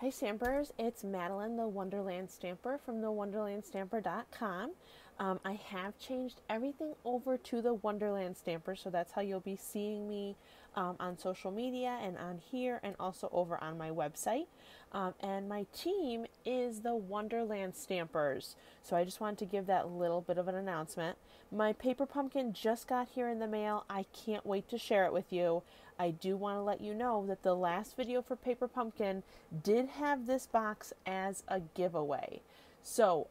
Hi Stampers, it's Madeline, the Wonderland Stamper from the wonderlandstamper.com. I have changed everything over to the Wonderland Stamper, so that's how you'll be seeing me on social media and on here and also over on my website. And my team is the Wonderland Stampers, so I just wanted to give that little bit of an announcement. My paper pumpkin just got here in the mail. I can't wait to share it with you. I do want to let you know that the last video for Paper Pumpkin did have this box as a giveaway. So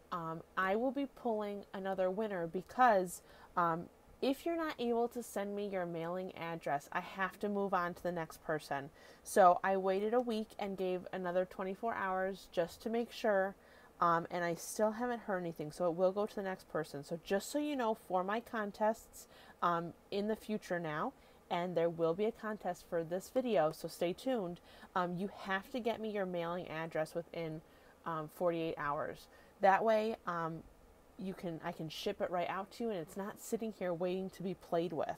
I will be pulling another winner because if you're not able to send me your mailing address, I have to move on to the next person. So I waited a week and gave another 24 hours just to make sure. And I still haven't heard anything, so it will go to the next person. So just so you know, for my contests in the future now, and there will be a contest for this video, so stay tuned. You have to get me your mailing address within 48 hours. That way, I can ship it right out to you, and it's not sitting here waiting to be played with.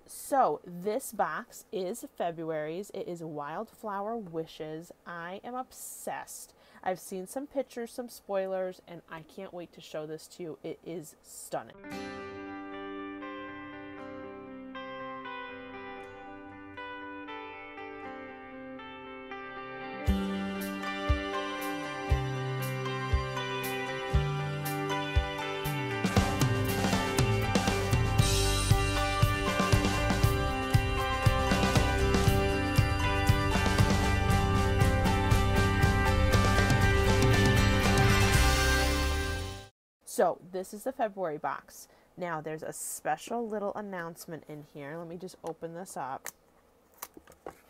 So this box is February's. It is Wildflower Wishes. I am obsessed. I've seen some pictures, some spoilers, and I can't wait to show this to you. It is stunning. So this is the February box. Now there's a special little announcement in here. Let me just open this up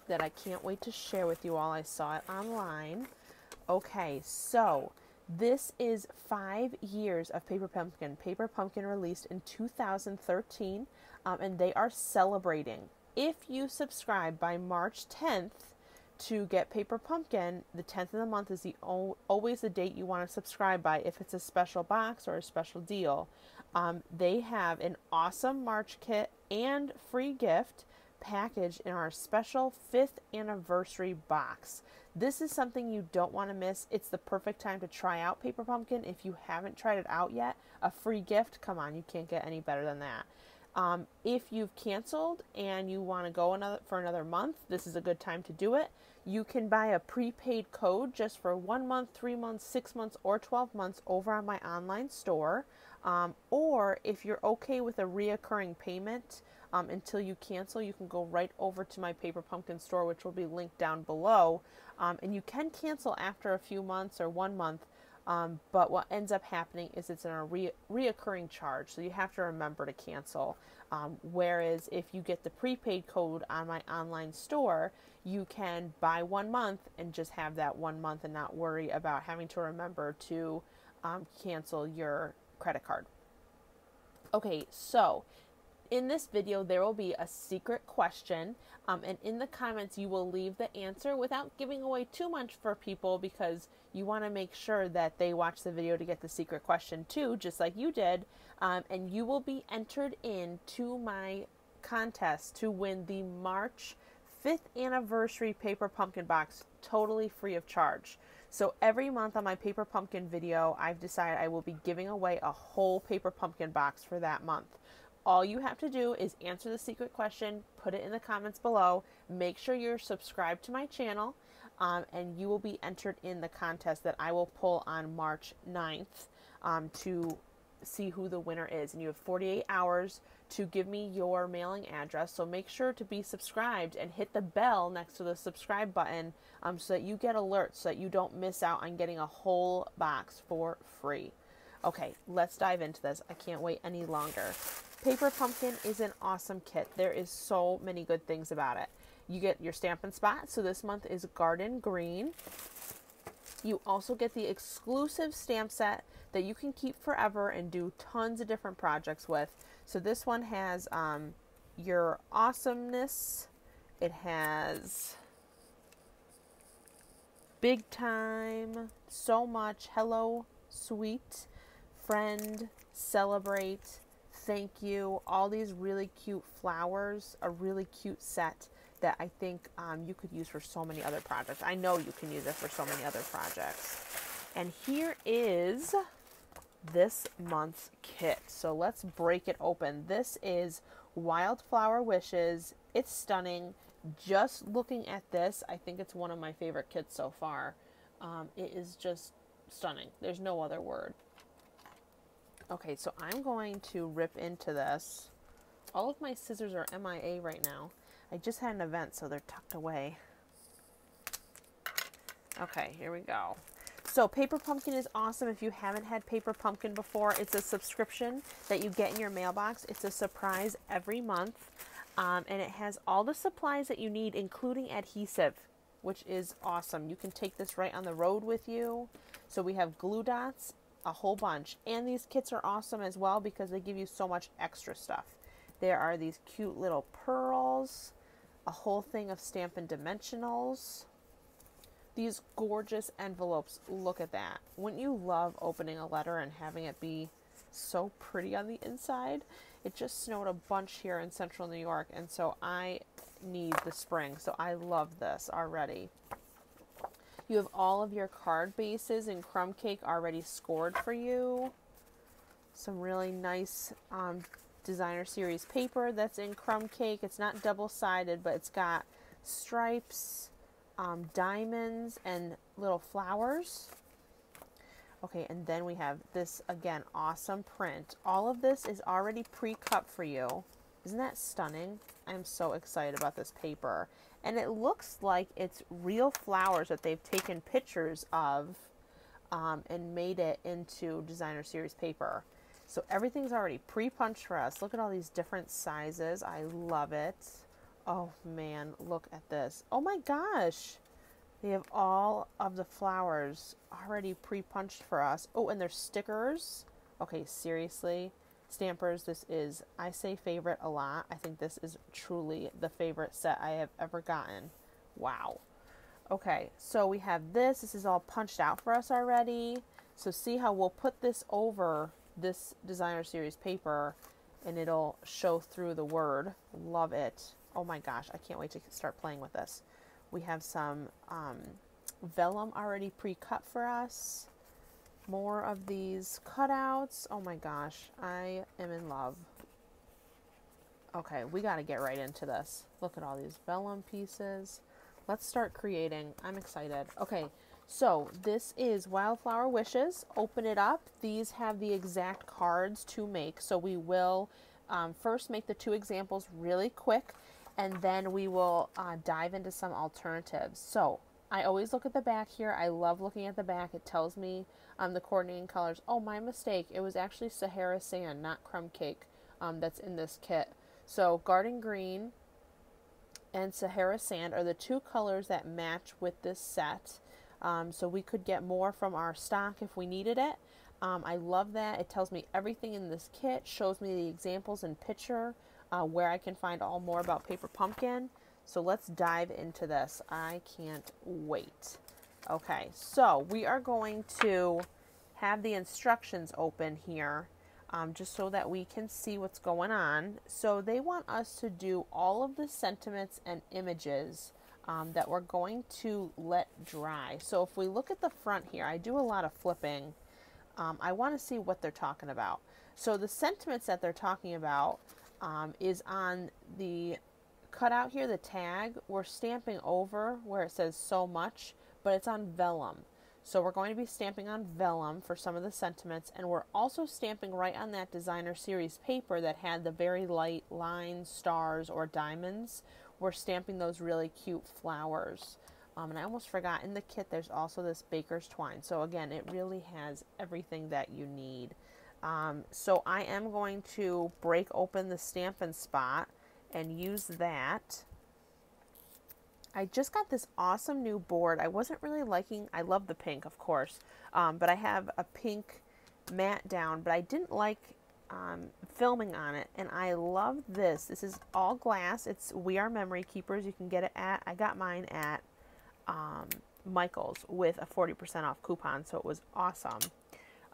that I can't wait to share with you all. I saw it online. Okay, so this is 5 years of Paper Pumpkin. Paper Pumpkin released in 2013, and they are celebrating. If you subscribe by March 10th, to get Paper Pumpkin, the 10th of the month is always the date you want to subscribe by if it's a special box or a special deal. They have an awesome March kit and free gift package in our special 5th anniversary box. This is something you don't want to miss. It's the perfect time to try out Paper Pumpkin. If you haven't tried it out yet, a free gift, come on, you can't get any better than that. If you've canceled and you want to go for another month, this is a good time to do it. You can buy a prepaid code just for 1 month, 3 months, 6 months, or 12 months over on my online store. Or if you're okay with a reoccurring payment until you cancel, you can go right over to my Paper Pumpkin store, which will be linked down below. And you can cancel after a few months or 1 month. But what ends up happening is it's a reoccurring charge, so you have to remember to cancel. Whereas if you get the prepaid code on my online store, you can buy 1 month and just have that 1 month and not worry about having to remember to cancel your credit card. Okay, so in this video, there will be a secret question, and in the comments, you will leave the answer without giving away too much for people because you want to make sure that they watch the video to get the secret question too, just like you did, and you will be entered into my contest to win the March 5th anniversary Paper Pumpkin box totally free of charge. So every month on my Paper Pumpkin video, I've decided I will be giving away a whole Paper Pumpkin box for that month. All you have to do is answer the secret question, put it in the comments below, make sure you're subscribed to my channel, and you will be entered in the contest that I will pull on March 9th to see who the winner is. And you have 48 hours to give me your mailing address, so make sure to be subscribed and hit the bell next to the subscribe button so that you get alerts, so that you don't miss out on getting a whole box for free. Okay, let's dive into this. I can't wait any longer. Paper Pumpkin is an awesome kit. There is so many good things about it. You get your Stampin' Spot, so this month is Garden Green. You also get the exclusive stamp set that you can keep forever and do tons of different projects with. So this one has your awesomeness. It has big time, so much, hello, sweet, friend, celebrate, thank you, all these really cute flowers, a really cute set that I think you could use for so many other projects. I know you can use it for so many other projects. And here is this month's kit. So let's break it open. This is Wildflower Wishes. It's stunning. Just looking at this, I think it's one of my favorite kits so far. It is just stunning. There's no other word. Okay, so I'm going to rip into this. All of my scissors are MIA right now. I just had an event, so they're tucked away. Okay, here we go. So Paper Pumpkin is awesome. If you haven't had Paper Pumpkin before, it's a subscription that you get in your mailbox. It's a surprise every month. And it has all the supplies that you need, including adhesive, which is awesome. You can take this right on the road with you. So we have glue dots, a whole bunch. And these kits are awesome as well because they give you so much extra stuff. There are these cute little pearls, a whole thing of Stampin' Dimensionals. These gorgeous envelopes. Look at that. Wouldn't you love opening a letter and having it be so pretty on the inside? It just snowed a bunch here in central New York, and so I need the spring. So I love this already. You have all of your card bases in crumb cake already scored for you. Some really nice designer series paper that's in crumb cake. It's not double-sided, but it's got stripes, diamonds, and little flowers. Okay, and then we have this, again, awesome print. All of this is already pre-cut for you. Isn't that stunning? I'm so excited about this paper. And it looks like it's real flowers that they've taken pictures of and made it into designer series paper. So everything's already pre-punched for us. Look at all these different sizes. I love it. Oh, man, look at this. Oh, my gosh. They have all of the flowers already pre-punched for us. Oh, and there's stickers. Okay, seriously, Stampers, this is, I say favorite a lot. I think this is truly the favorite set I have ever gotten. Wow. Okay, so we have this. This is all punched out for us already. So see how we'll put this over this designer series paper and it'll show through the word. Love it. Oh my gosh, I can't wait to start playing with this. We have some vellum already pre-cut for us. More of these cutouts. Oh my gosh, I am in love. Okay, we got to get right into this. Look at all these vellum pieces. Let's start creating. I'm excited. Okay, so this is Wildflower Wishes. Open it up. These have the exact cards to make. So we will first make the 2 examples really quick, and then we will dive into some alternatives. So I always look at the back here. I love looking at the back. It tells me the coordinating colors. Oh, my mistake. It was actually Sahara Sand, not Crumb Cake, that's in this kit. So Garden Green and Sahara Sand are the 2 colors that match with this set. So we could get more from our stock if we needed it. I love that. It tells me everything in this kit, shows me the examples and picture, where I can find all more about Paper Pumpkin. So let's dive into this. I can't wait. Okay, so we are going to have the instructions open here just so that we can see what's going on. So they want us to do all of the sentiments and images that we're going to let dry. So if we look at the front here, I do a lot of flipping. I want to see what they're talking about. So the sentiments that they're talking about is on the cutout here, the tag. We're stamping over where it says so much, but it's on vellum. So we're going to be stamping on vellum for some of the sentiments, and we're also stamping right on that designer series paper that had the very light lines, stars, or diamonds. We're stamping those really cute flowers. And I almost forgot, in the kit there's also this baker's twine. So again, it really has everything that you need. So I am going to break open the Stampin' spot and use that. I just got this awesome new board. I wasn't really liking, I love the pink, of course, but I have a pink mat down, but I didn't like filming on it, and I love this. This is all glass. It's We Are Memory Keepers. You can get it at, I got mine at Michael's with a 40% off coupon, so it was awesome.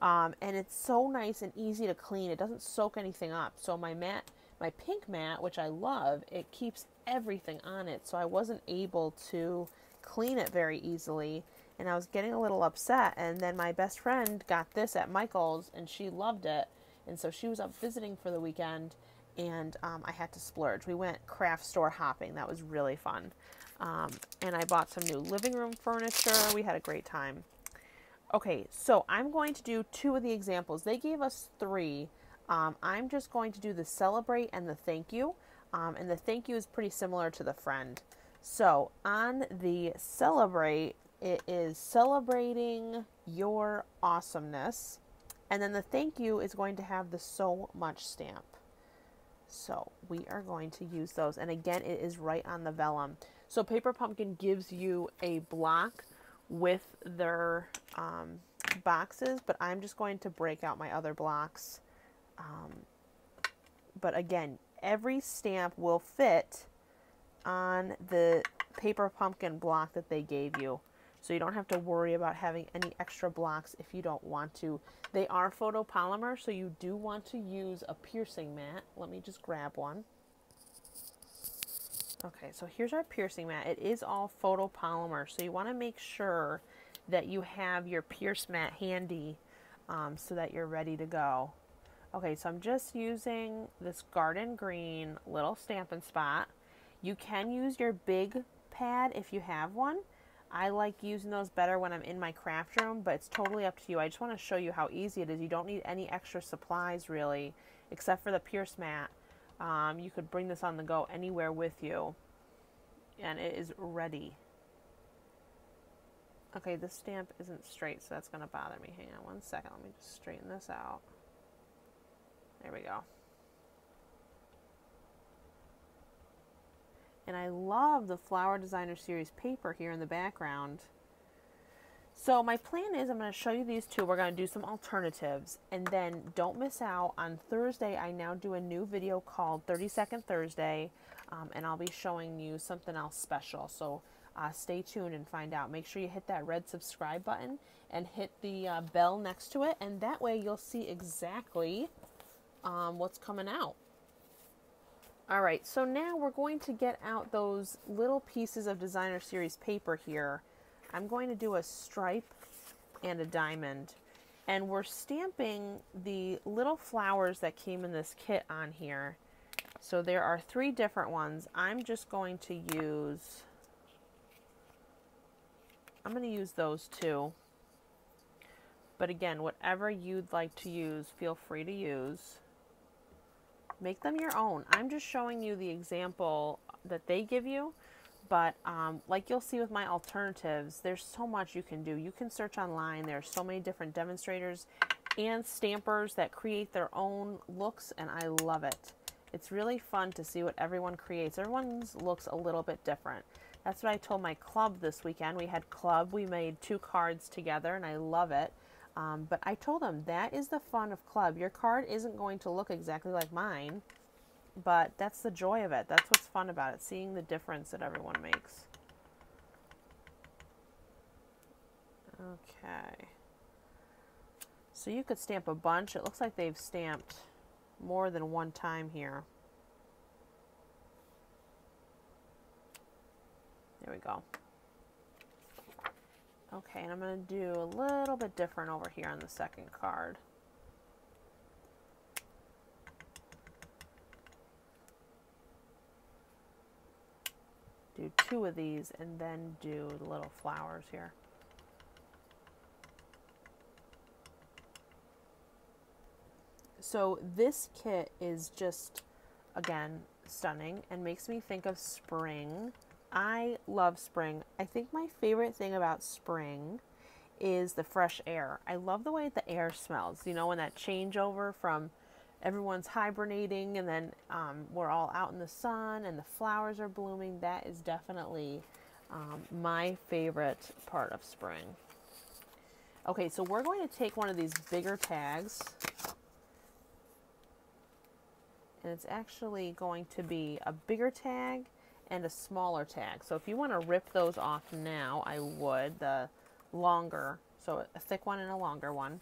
And it's so nice and easy to clean. It doesn't soak anything up. So my mat, my pink mat, which I love, it keeps everything on it, so I wasn't able to clean it very easily, and I was getting a little upset. And then my best friend got this at Michael's, and she loved it, and so she was up visiting for the weekend, and I had to splurge. We went craft store hopping. That was really fun. And I bought some new living room furniture. We had a great time. Okay, so I'm going to do 2 of the examples. They gave us 3. I'm just going to do the celebrate and the thank you. And the thank you is pretty similar to the friend. So on the celebrate, it is celebrating your awesomeness. And then the thank you is going to have the so much stamp. So we are going to use those. And again, it is right on the vellum. So Paper Pumpkin gives you a block with their boxes, but I'm just going to break out my other blocks. But again, every stamp will fit on the Paper Pumpkin block that they gave you. So you don't have to worry about having any extra blocks if you don't want to. They are photopolymer, so you do want to use a piercing mat. Let me just grab one. Okay, so here's our piercing mat. It is all photopolymer, so you want to make sure that you have your pierce mat handy so that you're ready to go. Okay, so I'm just using this garden green little Stampin' Spot. You can use your big pad if you have one. I like using those better when I'm in my craft room, but it's totally up to you. I just want to show you how easy it is. You don't need any extra supplies really, except for the pierce mat. You could bring this on the go anywhere with you, and it is ready. Okay, this stamp isn't straight, so that's going to bother me. Hang on one second. Let me just straighten this out. There we go. And I love the Flower Designer Series paper here in the background. So my plan is I'm going to show you these 2. We're going to do some alternatives. And then don't miss out. On Thursday, I now do a new video called 30-Second Thursday. And I'll be showing you something else special. So stay tuned and find out. Make sure you hit that red subscribe button and hit the bell next to it. And that way you'll see exactly what's coming out. Alright, so now we're going to get out those little pieces of Designer Series paper here. I'm going to do a stripe and a diamond. And we're stamping the little flowers that came in this kit on here. So there are 3 different ones. I'm just going to use, those 2. But again, whatever you'd like to use, feel free to use. Make them your own. I'm just showing you the example that they give you, but like you'll see with my alternatives, there's so much you can do. You can search online. There's so many different demonstrators and stampers that create their own looks, and I love it. It's really fun to see what everyone creates. Everyone's looks a little bit different. That's what I told my club this weekend. We had club. We made 2 cards together, and I love it. But I told them that is the fun of club. Your card isn't going to look exactly like mine, but that's the joy of it. That's what's fun about it, seeing the difference that everyone makes. Okay. So you could stamp a bunch. It looks like they've stamped more than one time here. There we go. Okay, and I'm going to do a little bit different over here on the second card. Do 2 of these and then do the little flowers here. So this kit is just, again, stunning and makes me think of spring. I love spring. I think my favorite thing about spring is the fresh air. I love the way the air smells. You know, when that changeover from everyone's hibernating and then we're all out in the sun and the flowers are blooming. That is definitely my favorite part of spring. Okay, so we're going to take one of these bigger tags. And it's actually going to be a bigger tag and a smaller tag. So if you want to rip those off now, I would. The longer, so a thick one and a longer one.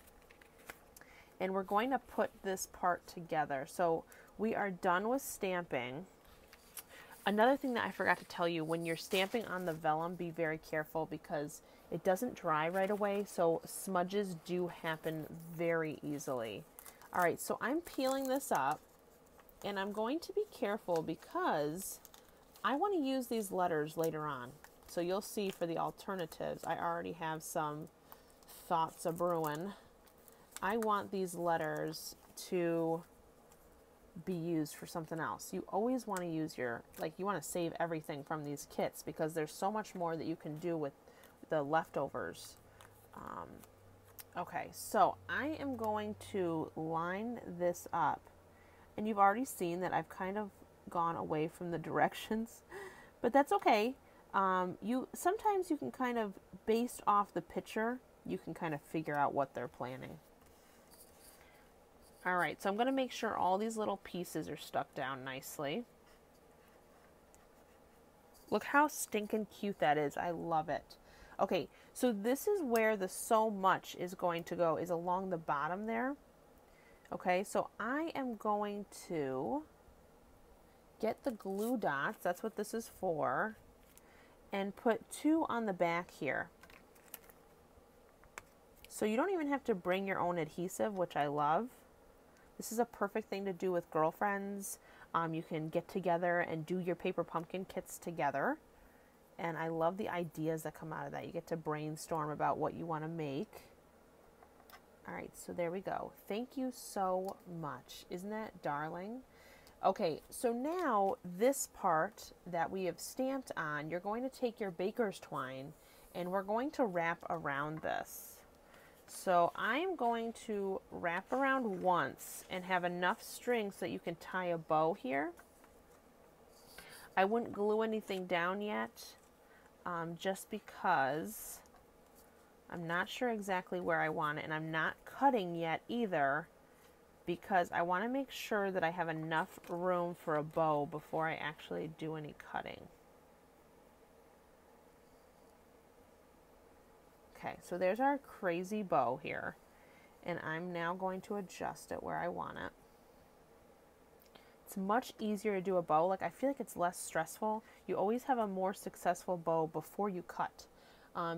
And we're going to put this part together. So we are done with stamping. Another thing that I forgot to tell you, when you're stamping on the vellum, be very careful because it doesn't dry right away, so smudges do happen very easily. All right, so I'm peeling this up, and I'm going to be careful because I want to use these letters later on. So you'll see for the alternatives, I already have some thoughts a-brewing. I want these letters to be used for something else. You always want to use your, like, you want to save everything from these kits because there's so much more that you can do with the leftovers. Okay, so I am going to line this up, and you've already seen that I've kind of gone away from the directions, but that's okay. Sometimes you can kind of, based off the picture, you can kind of figure out what they're planning. All right, so I'm going to make sure all these little pieces are stuck down nicely. Look how stinking cute that is. I love it. Okay, so this is where the so much is going to go, is along the bottom there. Okay, so I am going to get the glue dots, that's what this is for, and put 2 on the back here. So you don't even have to bring your own adhesive, which I love. This is a perfect thing to do with girlfriends. You can get together and do your paper pumpkin kits together. And I love the ideas that come out of that. You get to brainstorm about what you want to make. All right, so there we go. Thank you so much. Isn't that darling? Okay, so now this part that we have stamped on, you're going to take your baker's twine and we're going to wrap around this. So I'm going to wrap around once and have enough string so that you can tie a bow here. I wouldn't glue anything down yet, just because I'm not sure exactly where I want it, and I'm not cutting yet either because I want to make sure that I have enough room for a bow before I actually do any cutting. Okay, so there's our crazy bow here, and I'm now going to adjust it where I want it. It's much easier to do a bow. Like, I feel like it's less stressful. You always have a more successful bow before you cut,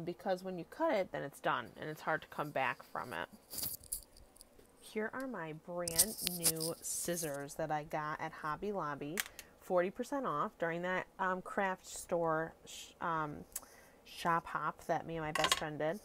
because when you cut it, then it's done, and it's hard to come back from it. Here are my brand new scissors that I got at Hobby Lobby, 40% off during that craft store shop hop that me and my best friend did.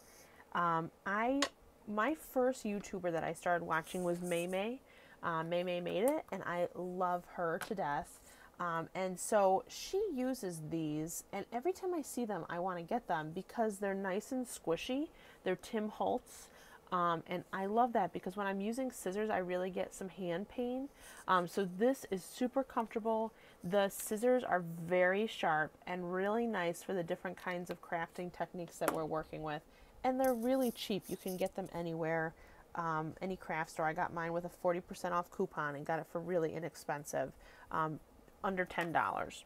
My first YouTuber that I started watching was May May. May May made it, and I love her to death. And so she uses these, and every time I see them, I want to get them because they're nice and squishy. They're Tim Holtz. And I love that because when I'm using scissors, I really get some hand pain. So this is super comfortable. The scissors are very sharp and really nice for the different kinds of crafting techniques that we're working with. And they're really cheap. You can get them anywhere, any craft store. I got mine with a 40% off coupon and got it for really inexpensive, under $10.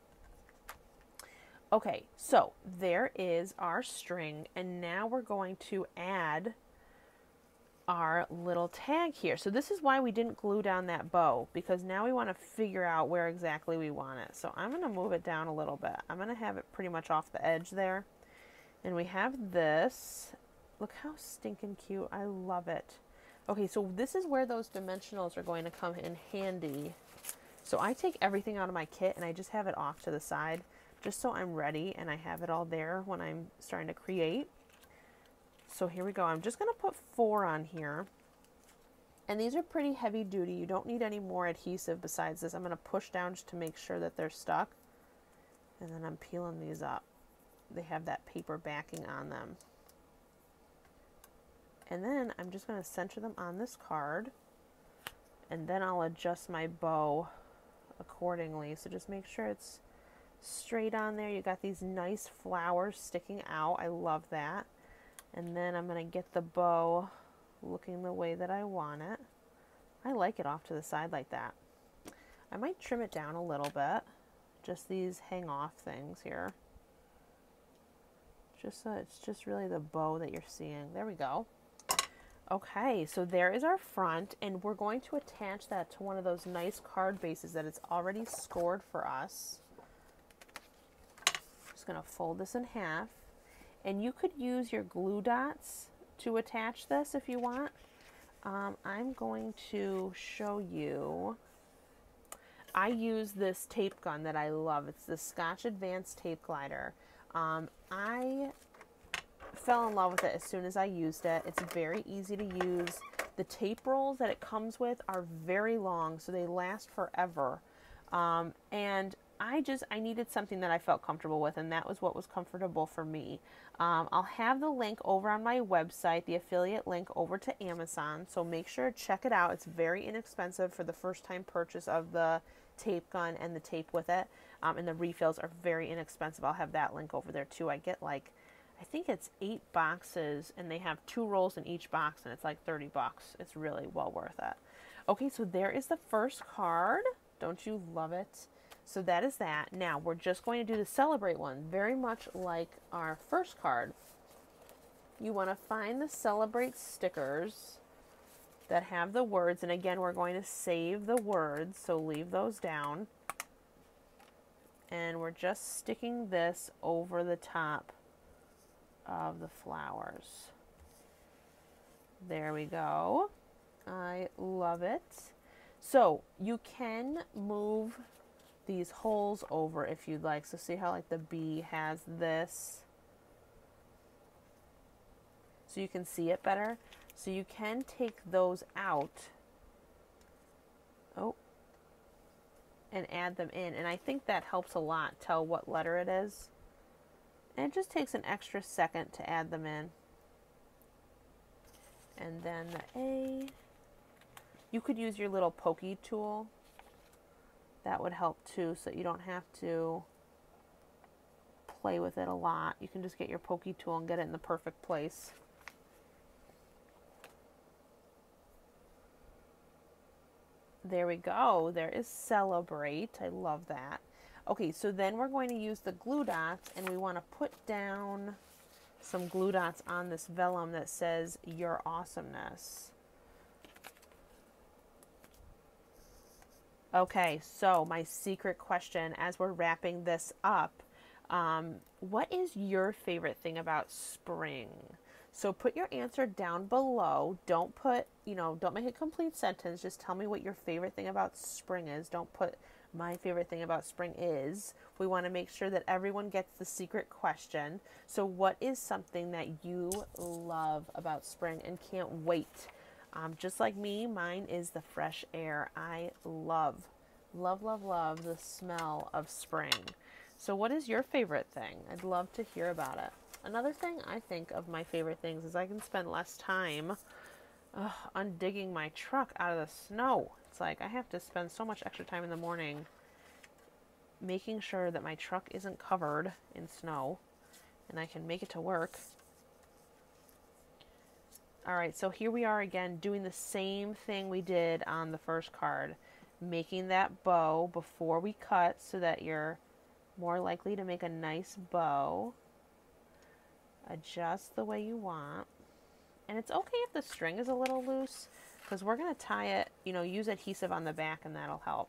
Okay, so there is our string, and now we're going to add our little tag here. So this is why we didn't glue down that bow, because now we want to figure out where exactly we want it. So I'm going to move it down a little bit. I'm going to have it pretty much off the edge there. And we have this. Look how stinking cute. I love it. Okay, so this is where those dimensionals are going to come in handy. So I take everything out of my kit and I just have it off to the side just so I'm ready and I have it all there when I'm starting to create. So here we go. I'm just going to put 4 on here. And these are pretty heavy duty. You don't need any more adhesive besides this. I'm going to push down just to make sure that they're stuck. And then I'm peeling these up. They have that paper backing on them. And then I'm just going to center them on this card. And then I'll adjust my bow accordingly. So just make sure it's straight on there. You got these nice flowers sticking out. I love that. And then I'm going to get the bow looking the way that I want it. I like it off to the side like that. I might trim it down a little bit. Just these hang off things here. Just so it's just really the bow that you're seeing. There we go. Okay, so there is our front, and we're going to attach that to one of those nice card bases that it's already scored for us. just going to fold this in half. And you could use your glue dots to attach this if you want. I'm going to show you. I use this tape gun that I love. It's the Scotch Advanced Tape Glider. I fell in love with it as soon as I used it. It's very easy to use. The tape rolls that it comes with are very long, so they last forever. And I needed something that I felt comfortable with, and that was what was comfortable for me. I'll have the link over on my website, the affiliate link over to Amazon, so make sure to check it out. It's very inexpensive for the first time purchase of the tape gun and the tape with it, and the refills are very inexpensive. I'll have that link over there too. I get like, I think it's 8 boxes, and they have 2 rolls in each box, and it's like $30. It's really well worth it. Okay, so there is the first card. Don't you love it? So that is that. Now we're just going to do the Celebrate one, very much like our first card. You want to find the Celebrate stickers that have the words, and again, we're going to save the words, so leave those down. And we're just sticking this over the top of the flowers. There we go. I love it. So you can move these holes over if you'd like. So see how like the bee has this, so you can see it better. So you can take those out, and add them in, and I think that helps a lot tell what letter it is. And it just takes an extra second to add them in. And then the A, you could use your little pokey tool. That would help too, so you don't have to play with it a lot. You can just get your pokey tool and get it in the perfect place. There we go. There is Celebrate. I love that. Okay, so then we're going to use the glue dots, and we want to put down some glue dots on this vellum that says Your Awesomeness. Okay, so my secret question as we're wrapping this up, what is your favorite thing about spring? So put your answer down below. Don't put, don't make a complete sentence. Just tell me what your favorite thing about spring is. Don't put my favorite thing about spring is. We want to make sure that everyone gets the secret question. So what is something that you love about spring and can't wait? Just like me, mine is the fresh air. I love the smell of spring. So what is your favorite thing? I'd love to hear about it. Another thing I think of my favorite things is I can spend less time undigging my truck out of the snow. It's like I have to spend so much extra time in the morning making sure that my truck isn't covered in snow and I can make it to work. Alright, so here we are again doing the same thing we did on the first card. Making that bow before we cut so that you're more likely to make a nice bow. Adjust the way you want. And it's okay if the string is a little loose, because we're going to tie it, use adhesive on the back, and that'll help.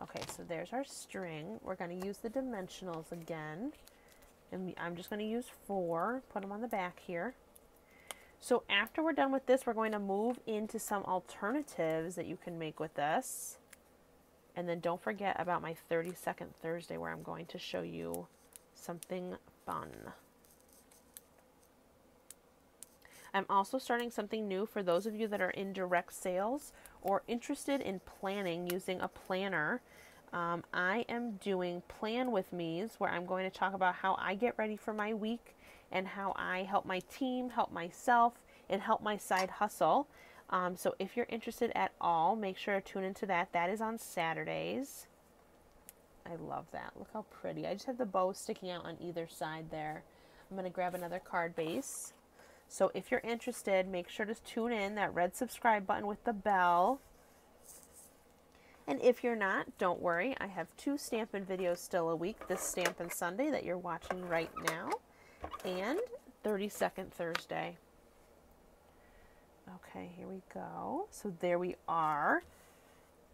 Okay, so there's our string. We're going to use the dimensionals again. And I'm just going to use 4, put them on the back here. So after we're done with this, we're going to move into some alternatives that you can make with this. And then don't forget about my 30-second Thursday, where I'm going to show you something fun. I'm also starting something new for those of you that are in direct sales or interested in planning using a planner. I am doing Plan With Me's, where I'm going to talk about how I get ready for my week and how I help my team, help myself, and help my side hustle. So if you're interested at all, make sure to tune into that. That is on Saturdays. I love that. Look how pretty. I just have the bow sticking out on either side there. I'm going to grab another card base. So if you're interested, make sure to tune in, that red subscribe button with the bell. And if you're not, don't worry. I have 2 Stampin' videos still a week. This Stampin' Sunday that you're watching right now, and 30-second Thursday. Okay, here we go. So there we are.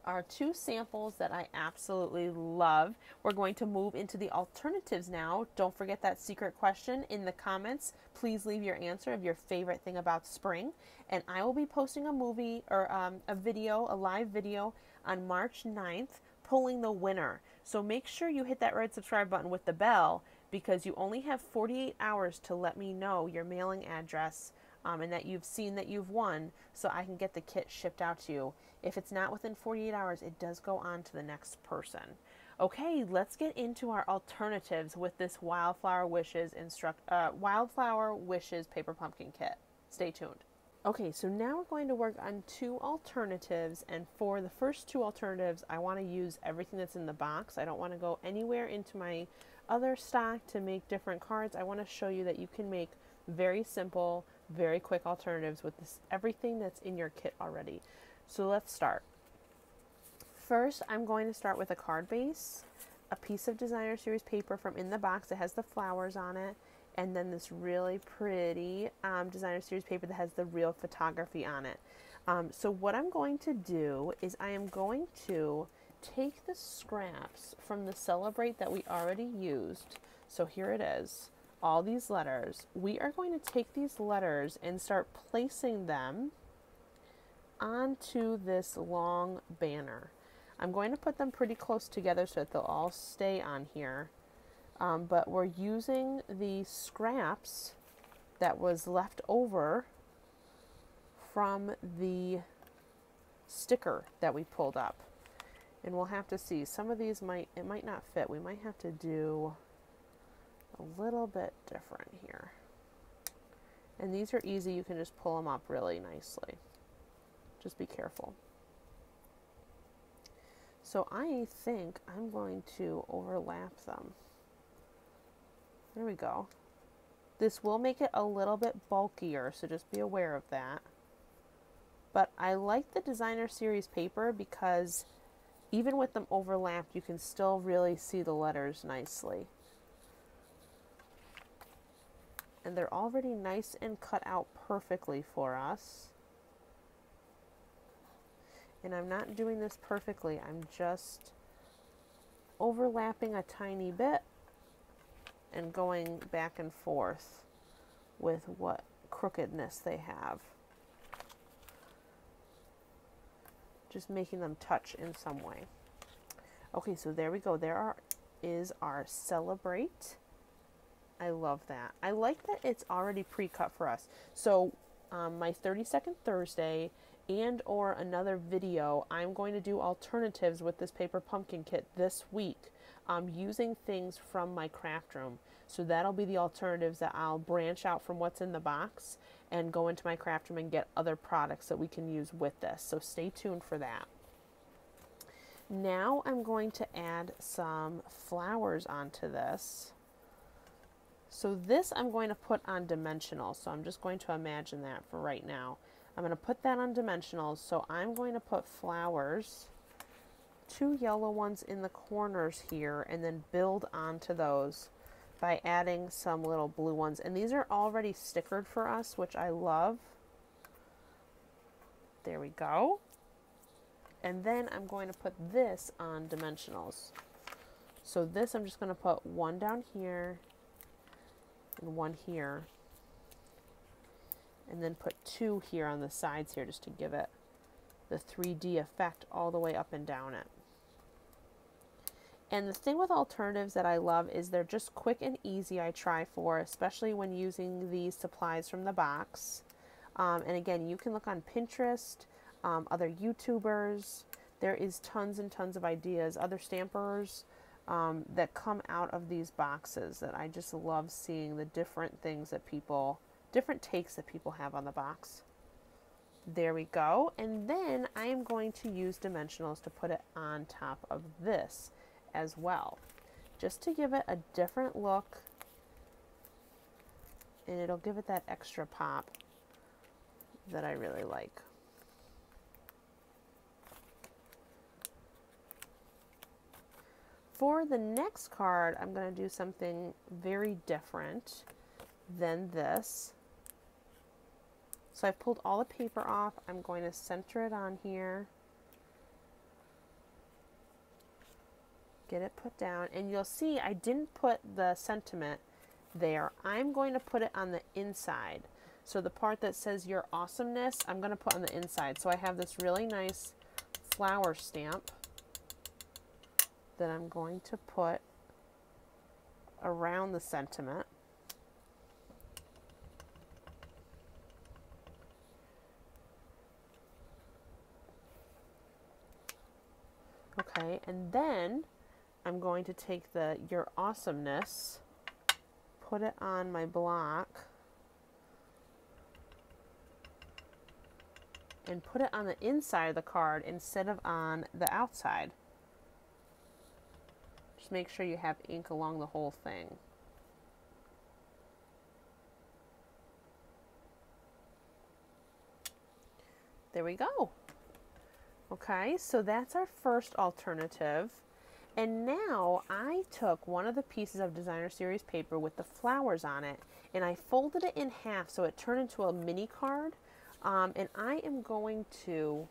are two samples that I absolutely love. We're going to move into the alternatives now. Don't forget that secret question in the comments. Please leave your answer of your favorite thing about spring. And I will be posting a movie or a live video on March 9th, pulling the winner. So make sure you hit that red subscribe button with the bell, because you only have 48 hours to let me know your mailing address and that you've seen that you've won, so I can get the kit shipped out to you. If it's not within 48 hours, it does go on to the next person. Okay, let's get into our alternatives with this Wildflower Wishes Paper Pumpkin Kit. Stay tuned. Okay, so now we're going to work on two alternatives, and for the first two alternatives, I want to use everything that's in the box. I don't want to go anywhere into my other stock to make different cards. I want to show you that you can make very simple, very quick alternatives with everything that's in your kit already. So let's start. First, I'm going to start with a card base, a piece of designer series paper from in the box that has the flowers on it, and then this really pretty designer series paper that has the real photography on it. So what I'm going to do is I am going to take the scraps from the Celebrate that we already used. So here it is, all these letters. We are going to take these letters and start placing them onto this long banner. I'm going to put them pretty close together so that they'll all stay on here. But we're using the scraps that was left over from the sticker that we pulled up. And we'll have to see. Some of these might not fit. We might have to do a little bit different here. And these are easy. You can just pull them up really nicely. Just be careful. So I think I'm going to overlap them. There we go. This will make it a little bit bulkier, so just be aware of that. But I like the designer series paper because even with them overlapped, you can still really see the letters nicely. And they're already nice and cut out perfectly for us. And I'm not doing this perfectly. I'm just overlapping a tiny bit and going back and forth with what crookedness they have. Just making them touch in some way. Okay, so there we go. Is our Celebrate. I love that. I like that it's already pre-cut for us. So my 30-second Thursday and or another video, I'm going to do alternatives with this paper pumpkin kit this week, using things from my craft room. So that'll be the alternatives that I'll branch out from what's in the box and go into my craft room and get other products that we can use with this. So stay tuned for that. Now I'm going to add some flowers onto this. So this I'm going to put on dimensional. So I'm just going to imagine that for right now. I'm going to put that on dimensionals. So I'm going to put flowers, 2 yellow ones in the corners here, and then build onto those by adding some little blue ones. And these are already stickered for us, which I love. There we go. And then I'm going to put this on dimensionals. So this I'm just going to put one down here and one here. And then put 2 here on the sides here just to give it the 3D effect all the way up and down it. And the thing with alternatives that I love is they're just quick and easy, I try for, especially when using these supplies from the box. And again, you can look on Pinterest, other YouTubers. There is tons and tons of ideas, other stampers that come out of these boxes that I just love seeing the different things that different takes that people have on the box. There we go. And then I am going to use dimensionals to put it on top of this as well, just to give it a different look, and it'll give it that extra pop that I really like. For the next card, I'm going to do something very different than this. So I've pulled all the paper off. I'm going to center it on here. Get it put down, and you'll see I didn't put the sentiment there. I'm going to put it on the inside. So the part that says your awesomeness, I'm going to put on the inside. So I have this really nice flower stamp that I'm going to put around the sentiment. Okay, and then I'm going to take the your awesomeness, put it on my block, and put it on the inside of the card instead of on the outside. Just make sure you have ink along the whole thing. There we go. Okay, so that's our first alternative. And now I took one of the pieces of designer series paper with the flowers on it, and I folded it in half so it turned into a mini card. And I am going to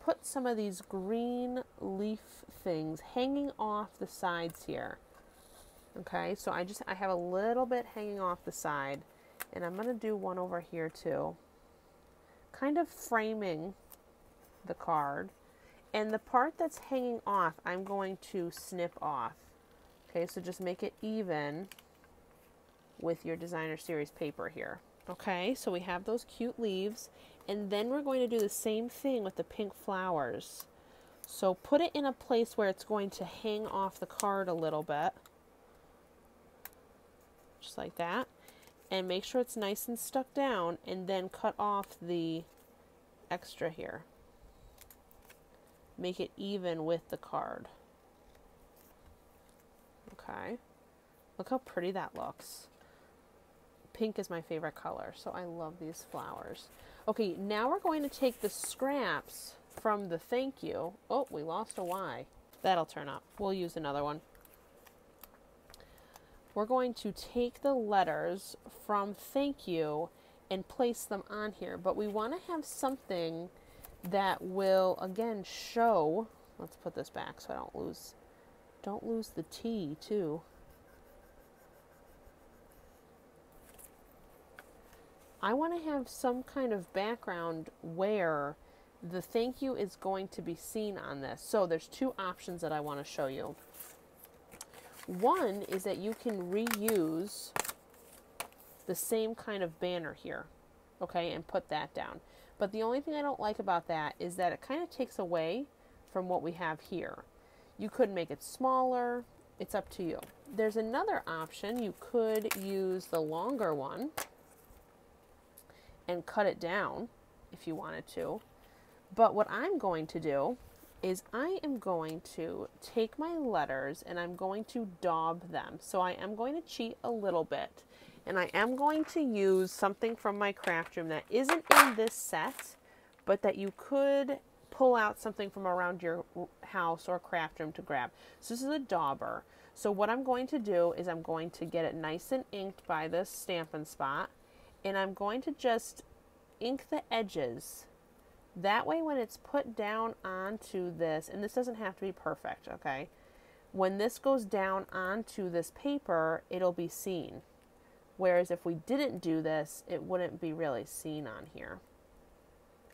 put some of these green leaf things hanging off the sides here. Okay, so I have a little bit hanging off the side, and I'm going to do one over here too, kind of framing the card. And the part that's hanging off, I'm going to snip off. Okay, so just make it even with your designer series paper here. Okay, so we have those cute leaves, and then we're going to do the same thing with the pink flowers. So put it in a place where it's going to hang off the card a little bit, just like that, and make sure it's nice and stuck down, and then cut off the extra here. Make it even with the card. Okay, look how pretty that looks. Pink is my favorite color, so I love these flowers. Okay, now we're going to take the scraps from the thank you. Oh, we lost a Y. That'll turn up. We'll use another one. We're going to take the letters from thank you and place them on here, but we want to have something that will again show. Let's put this back so I don't lose the T too. I want to have some kind of background where the thank you is going to be seen on this. So there's two options that I want to show you. One is that you can reuse the same kind of banner here, okay, and put that down. But the only thing I don't like about that is that it kind of takes away from what we have here. You could make it smaller. It's up to you. There's another option. You could use the longer one and cut it down if you wanted to. But what I'm going to do is I am going to take my letters and I'm going to daub them. So I am going to cheat a little bit. And I am going to use something from my craft room that isn't in this set, but that you could pull out something from around your house or craft room to grab. So this is a dauber. So what I'm going to do is I'm going to get it nice and inked by this Stampin' spot, and I'm going to just ink the edges. That way when it's put down onto this, and this doesn't have to be perfect, okay? When this goes down onto this paper, it'll be seen. Whereas if we didn't do this, it wouldn't be really seen on here.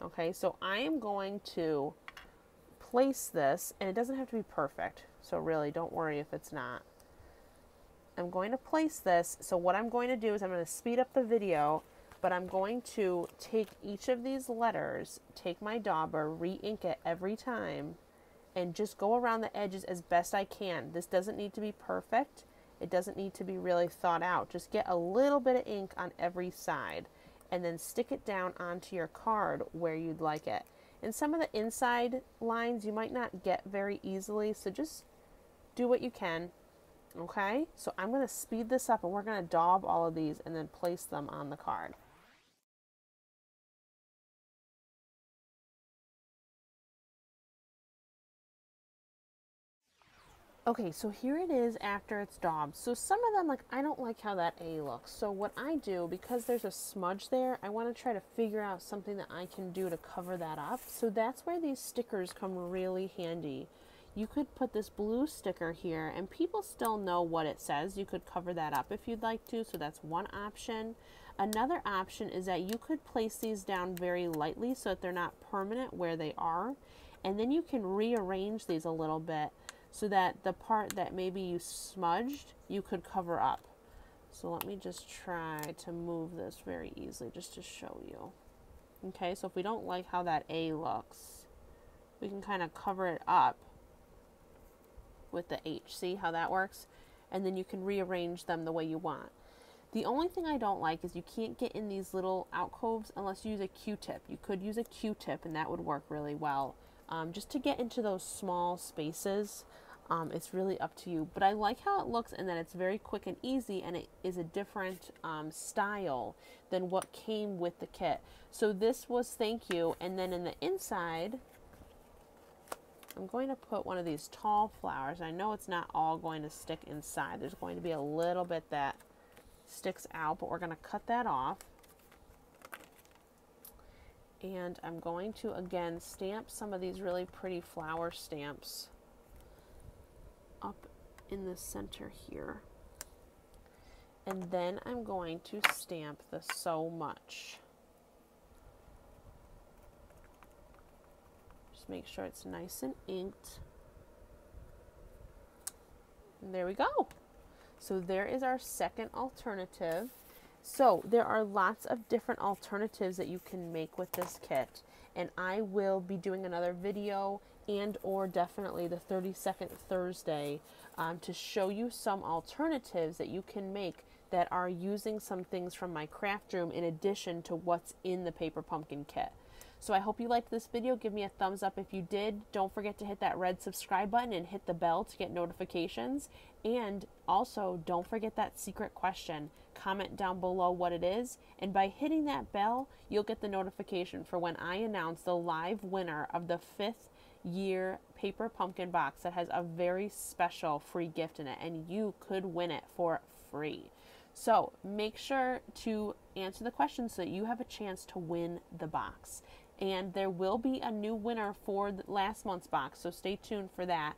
Okay, so I am going to place this, and it doesn't have to be perfect, so really don't worry if it's not. I'm going to place this, so what I'm going to do is I'm going to speed up the video, but I'm going to take each of these letters, take my dauber, re-ink it every time, and just go around the edges as best I can. This doesn't need to be perfect. It doesn't need to be really thought out. Just get a little bit of ink on every side and then stick it down onto your card where you'd like it. And some of the inside lines you might not get very easily, so just do what you can. Okay? So I'm going to speed this up and we're going to daub all of these and then place them on the card. Okay, so here it is after it's daubed. So some of them, like, I don't like how that A looks. So what I do, because there's a smudge there, I want to try to figure out something that I can do to cover that up. So that's where these stickers come really handy. you could put this blue sticker here and people still know what it says. You could cover that up if you'd like to, so that's one option. Another option is that you could place these down very lightly so that they're not permanent where they are, and then you can rearrange these a little bit so that the part that maybe you smudged, you could cover up. So let me just try to move this very easily just to show you. Okay, so if we don't like how that A looks, we can kind of cover it up with the H. See how that works? And then you can rearrange them the way you want. The only thing I don't like is you can't get in these little alcoves unless you use a Q-tip. You could use a Q-tip and that would work really well. Just to get into those small spaces, it's really up to you. But I like how it looks and that it's very quick and easy, and it is a different style than what came with the kit. So this was thank you, and then in the inside, I'm going to put one of these tall flowers. I know it's not all going to stick inside. There's going to be a little bit that sticks out, but we're going to cut that off. And I'm going to again stamp some of these really pretty flower stamps up in the center here. And then I'm going to stamp the so much. Just make sure it's nice and inked. And there we go. So there is our second alternative. So there are lots of different alternatives that you can make with this kit, and I will be doing another video and or definitely the 32nd Thursday to show you some alternatives that you can make that are using some things from my craft room in addition to what's in the Paper Pumpkin kit. So I hope you liked this video. Give me a thumbs up if you did. Don't forget to hit that red subscribe button and hit the bell to get notifications. And also, don't forget that secret question. Comment down below what it is. And by hitting that bell, you'll get the notification for when I announce the live winner of the 5th year Paper Pumpkin box that has a very special free gift in it. And you could win it for free. So make sure to answer the question so that you have a chance to win the box. And there will be a new winner for last month's box, so stay tuned for that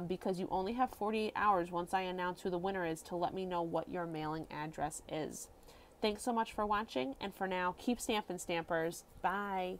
because you only have 48 hours once I announce who the winner is to let me know what your mailing address is. Thanks so much for watching, and for now, keep stamping, Stampers. Bye.